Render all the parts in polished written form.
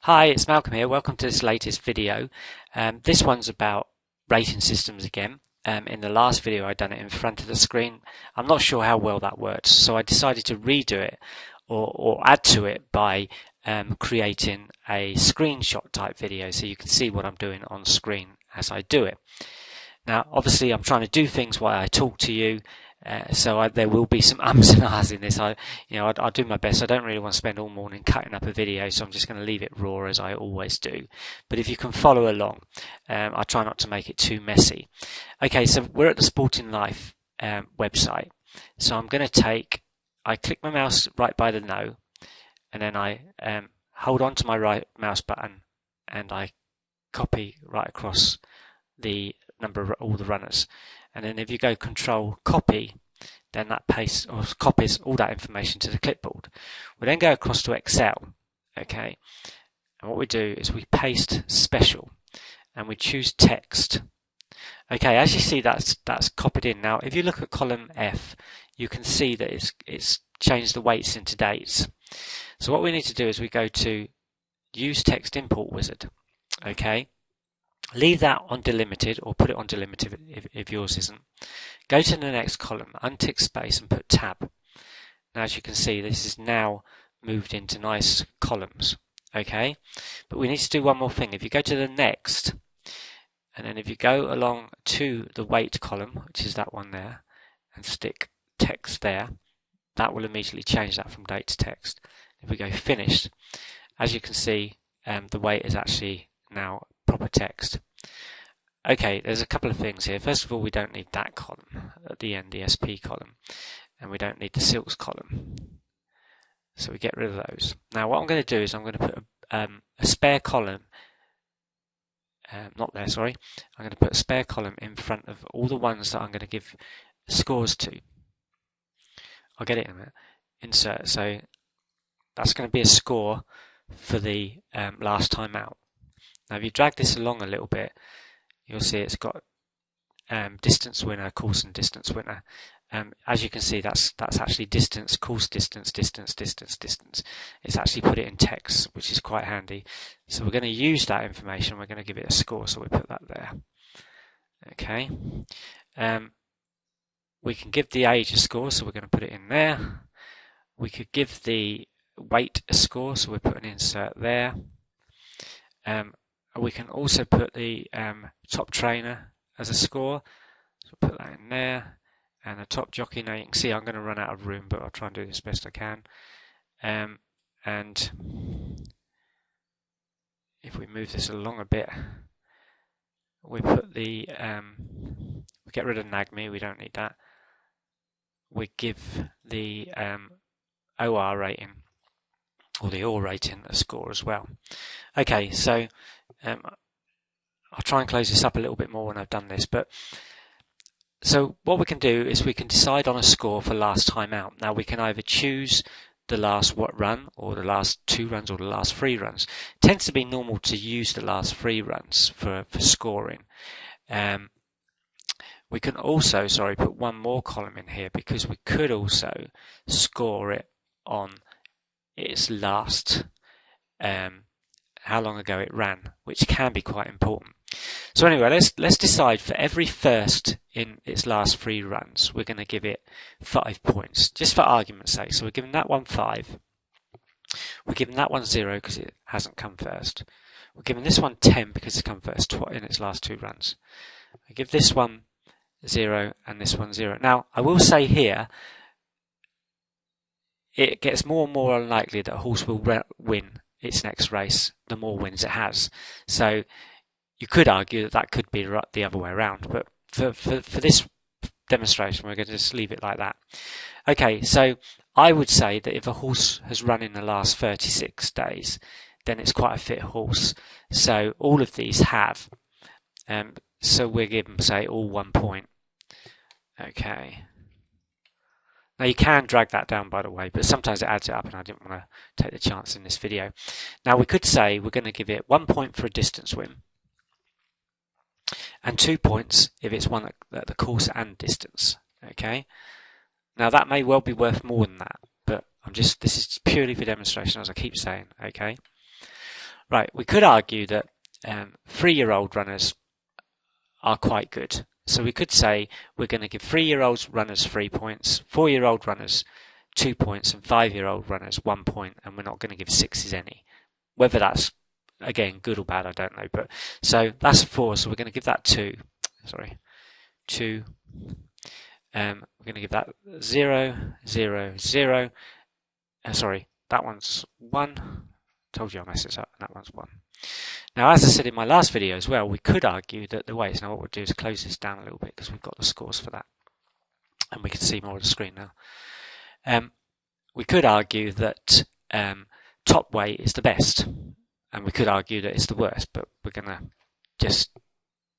Hi, it's Malcolm here. Welcome to this latest video. This one's about rating systems again. In the last video I'd done it in front of the screen. I'm not sure how well that worked, so I decided to redo it or add to it by creating a screenshot type video so you can see what I'm doing on screen as I do it. Now obviously I'm trying to do things while I talk to you, so there will be some ums and ahs in this. I'll do my best. I don't really want to spend all morning cutting up a video, so I'm just going to leave it raw as I always do. But if you can follow along, I try not to make it too messy. Okay, so we're at the Sporting Life website. So I'm going to I click my mouse right by the no, and then I hold on to my right mouse button and I copy right across the number of all the runners. And then if you go Control Copy, then that pastes or copies all that information to the clipboard. We then go across to Excel, okay, and what we do is we paste Special and we choose Text. Okay, as you see that's copied in. Now if you look at column F, you can see that it's changed the weights into dates. So what we need to do is we go to Use Text Import Wizard, okay. Leave that on delimited or put it on delimited if yours isn't. Go to the next column, untick space and put tab. Now as you can see this is now moved into nice columns. Okay, but we need to do one more thing. If you go to the next and then if you go along to the weight column, which is that one there, and stick text there, that will immediately change that from date to text. If we go finished, as you can see the weight is actually now proper text. Okay, there's a couple of things here. First of all, we don't need that column at the end, the SP column, and we don't need the silks column. So we get rid of those. Now what I'm going to do is I'm going to put a spare column, not there, sorry. I'm going to put a spare column in front of all the ones that I'm going to give scores to. I'll get it in a minute. Insert. So that's going to be a score for the last time out. Now if you drag this along a little bit, you'll see it's got distance winner, course and distance winner. As you can see that's actually distance, course distance, distance, distance, distance. It's actually put it in text, which is quite handy. So we're going to use that information, we're going to give it a score, so we put that there. Okay. We can give the age a score, so we're going to put it in there. We could give the weight a score, so we put an insert there. We can also put the top trainer as a score, so we'll put that in there, and the top jockey. Now you can see I'm going to run out of room, but I'll try and do this best I can. And if we move this along a bit, we put we get rid of NAGMI, we don't need that. We give the OR rating, or the OR rating, a score as well. Okay, so I'll try and close this up a little bit more when I've done this. But so what we can do is we can decide on a score for last time out. Now we can either choose the last run, or the last 2 runs, or the last 3 runs. It tends to be normal to use the last 3 runs for scoring. We can also, put one more column in here, because we could also score it on its last how long ago it ran, which can be quite important. So anyway, let's decide for every first in its last 3 runs, we're going to give it 5 points, just for argument's sake. So we're giving that one 5. We're giving that one 0 because it hasn't come first. We're giving this one 10 because it's come first in its last 2 runs. I give this one 0 and this one 0. Now I will say here, it gets more and more unlikely that a horse will win its next race the more wins it has. So you could argue that could be the other way around, but for this demonstration we're going to just leave it like that. Okay, so I would say that if a horse has run in the last 36 days, then it's quite a fit horse. So all of these have. So we'll give them, say, all 1 point. Okay. Now you can drag that down, by the way, but sometimes it adds it up and I didn't want to take the chance in this video. Now we could say we're going to give it 1 point for a distance win and 2 points if it's one at the course and distance. Okay. Now that may well be worth more than that, but this is purely for demonstration, as I keep saying. Okay. Right, we could argue that 3-year-old runners are quite good. So we could say we're going to give 3-year-old runners 3 points, 4-year-old runners 2 points, and 5-year-old runners 1 point, and we're not going to give 6s any. Whether that's, again, good or bad, I don't know. But so that's a 4, so we're going to give that 2. Sorry, 2. We're going to give that 0, 0, 0. Sorry, that one's 1. Told you I messed this up, and that one's 1. Now, as I said in my last video as well, we could argue that the weights. Now, what we'll do is close this down a little bit because we've got the scores for that, and we can see more of the screen now. We could argue that top weight is the best, and we could argue that it's the worst, but we're going to just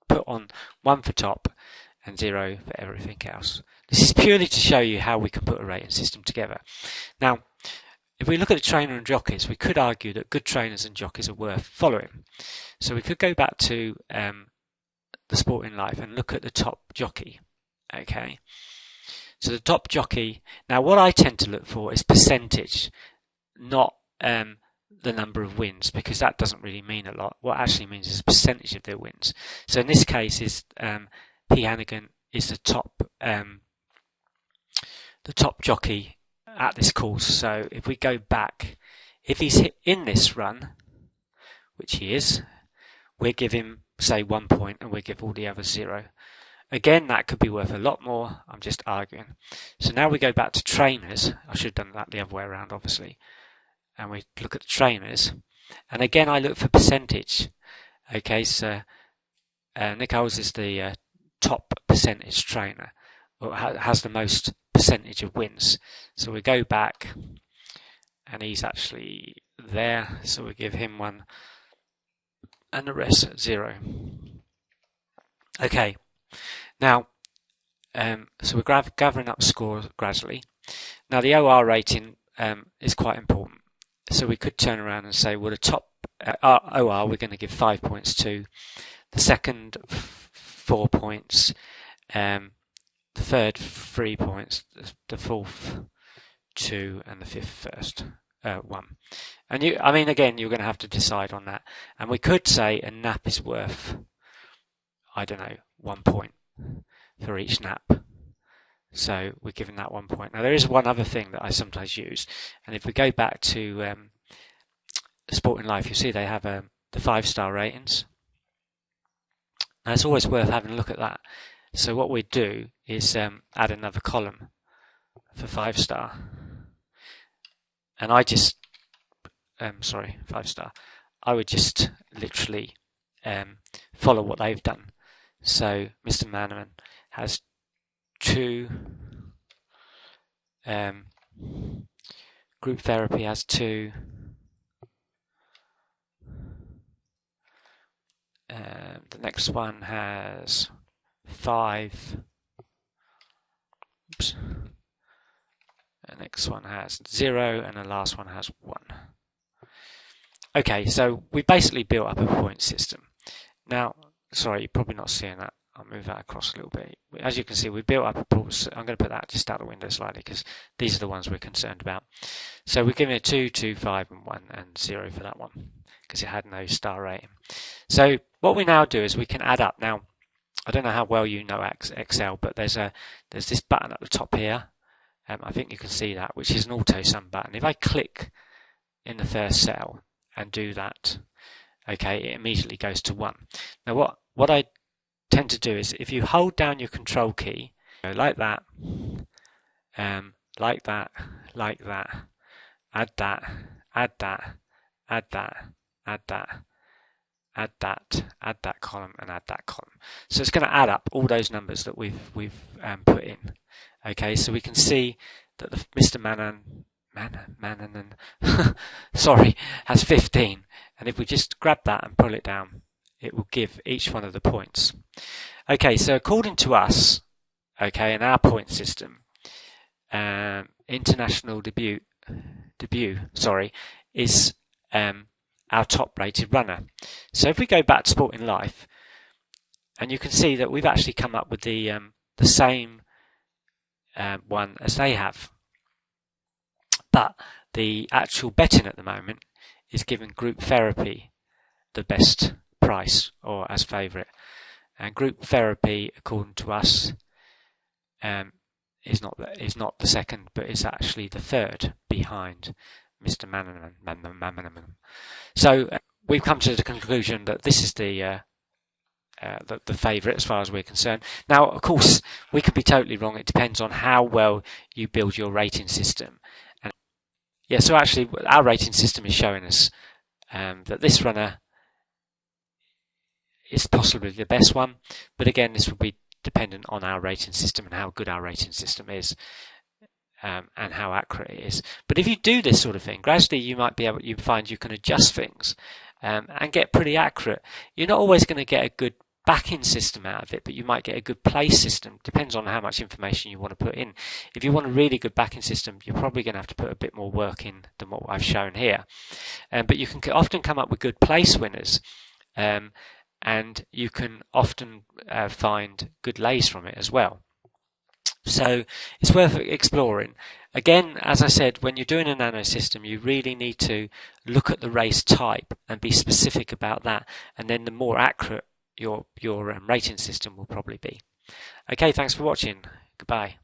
put on 1 for top and 0 for everything else. This is purely to show you how we can put a rating system together. Now, if we look at the trainer and jockeys, we could argue that good trainers and jockeys are worth following. So we could go back to the Sporting Life and look at the top jockey. Okay, so the top jockey. Now, what I tend to look for is percentage, not the number of wins, because that doesn't really mean a lot. What actually means is a percentage of their wins. So in this case, is P. Hannigan is the top jockey at this course. So if we go back, if he's in this run, which he is, we'll give him, say, 1 point, and we'll give all the others 0. Again, that could be worth a lot more. I'm just arguing. So now we go back to trainers. I should have done that the other way around, obviously. And we look at the trainers. And again, I look for percentage. Okay, so Nick Holes is the top percentage trainer, or has the most percentage of wins. So we go back, and he's actually there, so we give him 1 and the rest 0. Okay, now so we're gathering up scores gradually. Now the OR rating is quite important, so we could turn around and say, well, the top OR we're going to give 5 points to, the second 4 points, the third 3 points, the fourth 2, and the fifth 1. And again, you're going to have to decide on that. And we could say a nap is worth, I don't know, 1 point for each nap. So we're giving that 1 point. Now there is one other thing that I sometimes use, and if we go back to Sporting Life, you'll see they have the 5-star ratings. Now it's always worth having a look at that. So what we do is add another column for 5-star, and I just 5-star. I would just literally follow what they've done. So Mr. Manneman has 2. Group therapy has 2. The next one has 5. Oops. The next one has 0, and the last one has 1. Okay, so we basically built up a point system. Now, sorry, you're probably not seeing that. I'll move that across a little bit. As you can see, we built up a point. I'm going to put that just out the window slightly because these are the ones we're concerned about. So we're giving it 2, 2, 5, and 1, and 0 for that one because it had no star rating. So what we now do is we can add up. Now, I don't know how well you know Excel, but there's this button at the top here. I think you can see that, which is an auto sum button. If I click in the first cell and do that, okay, it immediately goes to 1. Now what I tend to do is if you hold down your control key, like that, like that, like that, add that, add that, add that, add that, add that, add that column, and add that column. So it's going to add up all those numbers that we've put in. Okay, so we can see that the Mr. Mannanen sorry, has 15, and if we just grab that and pull it down, it will give each one of the points. Okay, so according to us, okay, in our point system, international debut, is our top rated runner. So if we go back to Sporting Life, and you can see that we've actually come up with the same one as they have, but the actual betting at the moment is given group therapy the best price or as favourite. And group therapy, according to us, is not the second, but is actually the third behind Mr. Manaman. So we've come to the conclusion that this is the favourite as far as we're concerned. Now, of course, we could be totally wrong. It depends on how well you build your rating system. And yeah, so actually, our rating system is showing us that this runner is possibly the best one. But again, this will be dependent on our rating system and how good our rating system is. And how accurate it is. But if you do this sort of thing, gradually you find you can adjust things and get pretty accurate. You're not always going to get a good backing system out of it, but you might get a good place system. Depends on how much information you want to put in. If you want a really good backing system, you're probably going to have to put a bit more work in than what I've shown here. But you can often come up with good place winners. And you can often find good lays from it as well. So it's worth exploring. Again, as I said, when you're doing a nano system, you really need to look at the race type and be specific about that. And then the more accurate your rating system will probably be. Okay, thanks for watching. Goodbye.